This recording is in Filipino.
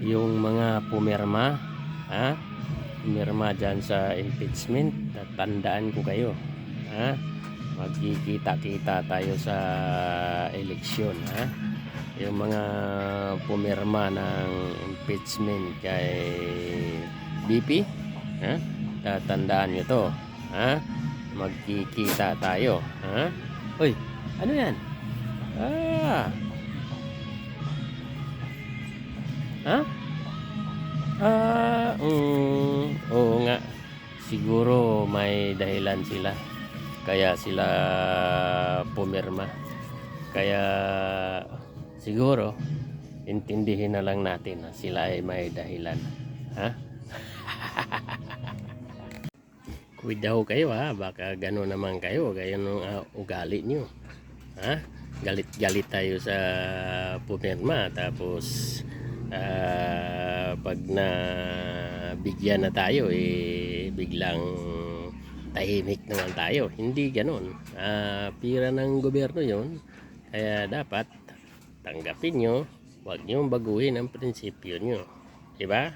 yung mga pumirma, pumirma dyan sa impeachment, tandaan ko kayo, magkikita-kita tayo sa eleksyon, yung mga pumirma ng impeachment kay BP, tatandaan nyo to, magkikita tayo, uy, ano yan, oo nga, siguro may dahilan sila kaya sila pumirma, kaya siguro intindihin na lang natin na sila ay may dahilan. Cuidado kayo, baka gano'n naman kayo, ganyan ang ugali nyo, galit-galit tayo sa pumirma, tapos pag na bigyan na tayo, biglang tahimik naman tayo. Hindi gano'n, pira ng gobyerno yon, kaya dapat tanggapin nyo, huwag nyo baguhin ang prinsipyo nyo, diba?